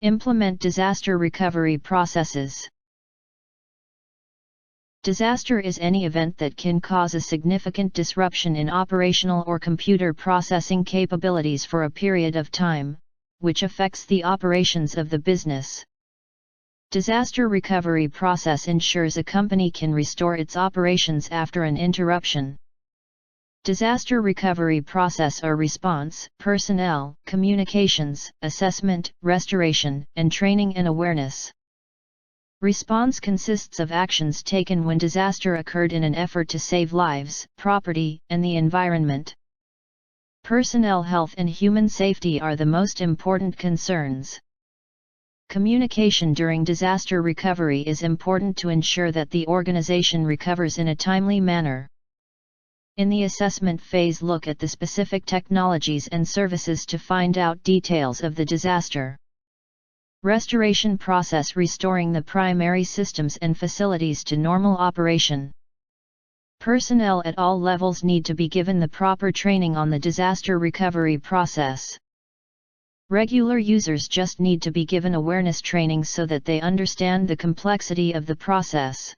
Implement disaster recovery processes. Disaster is any event that can cause a significant disruption in operational or computer processing capabilities for a period of time, which affects the operations of the business. Disaster recovery process ensures a company can restore its operations after an interruption. Disaster recovery process are response, personnel, communications, assessment, restoration, and training and awareness. Response consists of actions taken when disaster occurred in an effort to save lives, property, and the environment. Personnel health and human safety are the most important concerns. Communication during disaster recovery is important to ensure that the organization recovers in a timely manner. In the assessment phase, look at the specific technologies and services to find out details of the disaster. Restoration process, restoring the primary systems and facilities to normal operation. Personnel at all levels need to be given the proper training on the disaster recovery process. Regular users just need to be given awareness training so that they understand the complexity of the process.